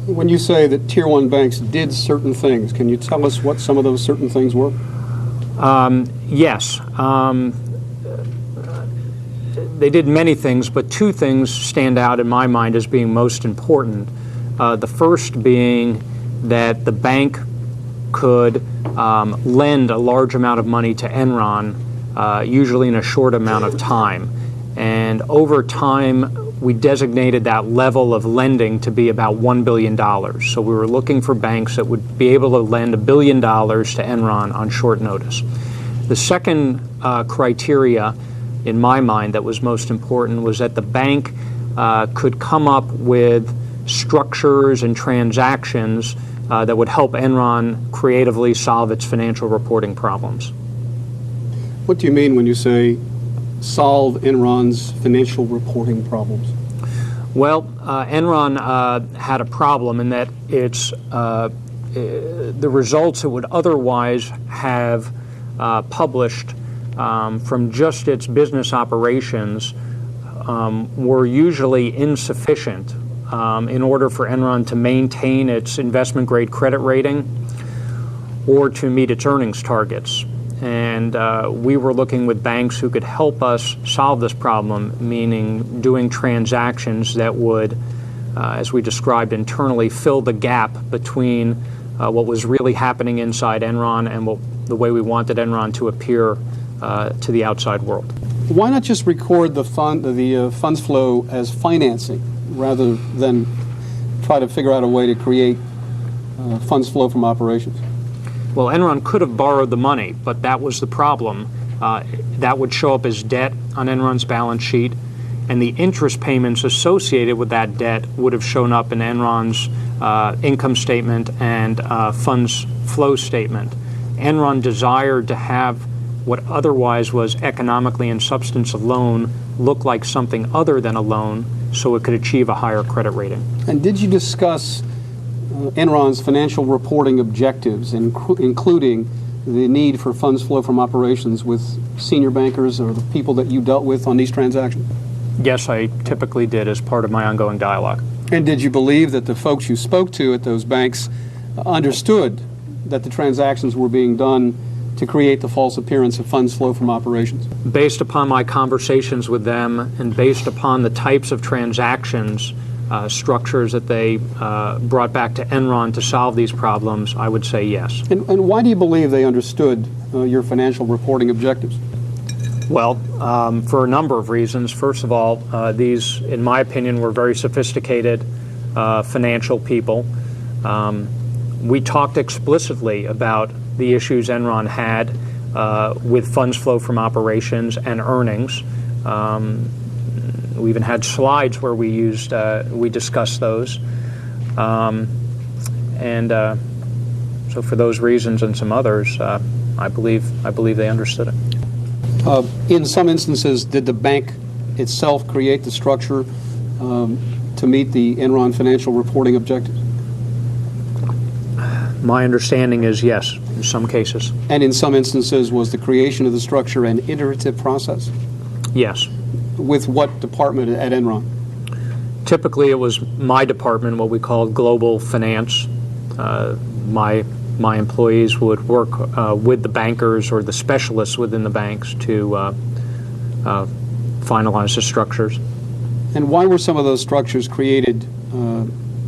When you say that Tier 1 banks did certain things, can you tell us what some of those certain things were? Yes. They did many things, but two things stand out in my mind as being most important. The first being that the bank could lend a large amount of money to Enron, usually in a short amount of time. And over time, we designated that level of lending to be about $1 billion. So we were looking for banks that would be able to lend $1 billion to Enron on short notice. The second criteria in my mind that was most important was that the bank could come up with structures and transactions that would help Enron creatively solve its financial reporting problems. What do you mean when you say solve Enron's financial reporting problems? Well, Enron had a problem in that its the results it would otherwise have published from just its business operations were usually insufficient in order for Enron to maintain its investment-grade credit rating or to meet its earnings targets. And we were looking with banks who could help us solve this problem, meaning doing transactions that would, as we described internally, fill the gap between what was really happening inside Enron and the way we wanted Enron to appear to the outside world. Why not just record the funds flow as financing rather than try to figure out a way to create funds flow from operations? Well, Enron could have borrowed the money, but that was the problem. That would show up as debt on Enron's balance sheet, and the interest payments associated with that debt would have shown up in Enron's income statement and funds flow statement. Enron desired to have what otherwise was economically and substance a loan look like something other than a loan so it could achieve a higher credit rating. And did you discuss Enron's financial reporting objectives, including the need for funds flow from operations with senior bankers or the people that you dealt with on these transactions? Yes, I typically did as part of my ongoing dialogue. And did you believe that the folks you spoke to at those banks understood that the transactions were being done to create the false appearance of funds flow from operations? Based upon my conversations with them and based upon the types of transactions structures that they brought back to Enron to solve these problems, I would say yes. And why do you believe they understood your financial reporting objectives? Well, for a number of reasons. First of all, these, in my opinion, were very sophisticated financial people. We talked explicitly about the issues Enron had with funds flow from operations and earnings. We even had slides where we discussed those. So for those reasons and some others, I believe they understood it. In some instances, did the bank itself create the structure to meet the Enron financial reporting objectives? My understanding is yes, in some cases. And in some instances, was the creation of the structure an iterative process? Yes. With what department at Enron? Typically, it was my department, what we called global finance. My employees would work with the bankers or the specialists within the banks to finalize the structures. And why were some of those structures created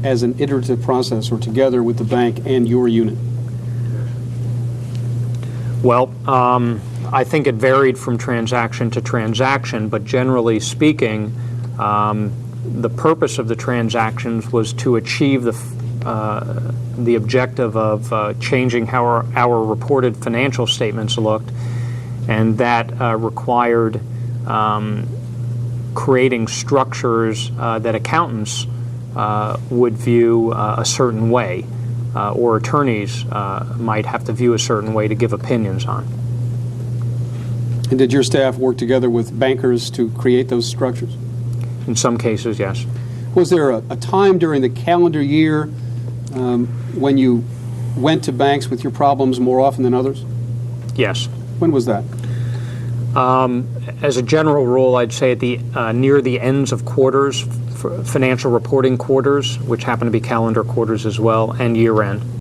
as an iterative process or together with the bank and your unit? Well, I think it varied from transaction to transaction, but generally speaking, the purpose of the transactions was to achieve the objective of changing how our reported financial statements looked, and that required creating structures that accountants would view a certain way, or attorneys might have to view a certain way to give opinions on. And did your staff work together with bankers to create those structures? In some cases, yes. Was there a time during the calendar year when you went to banks with your problems more often than others? Yes. When was that? As a general rule, I'd say at the near the ends of quarters, financial reporting quarters, which happen to be calendar quarters as well, and year end.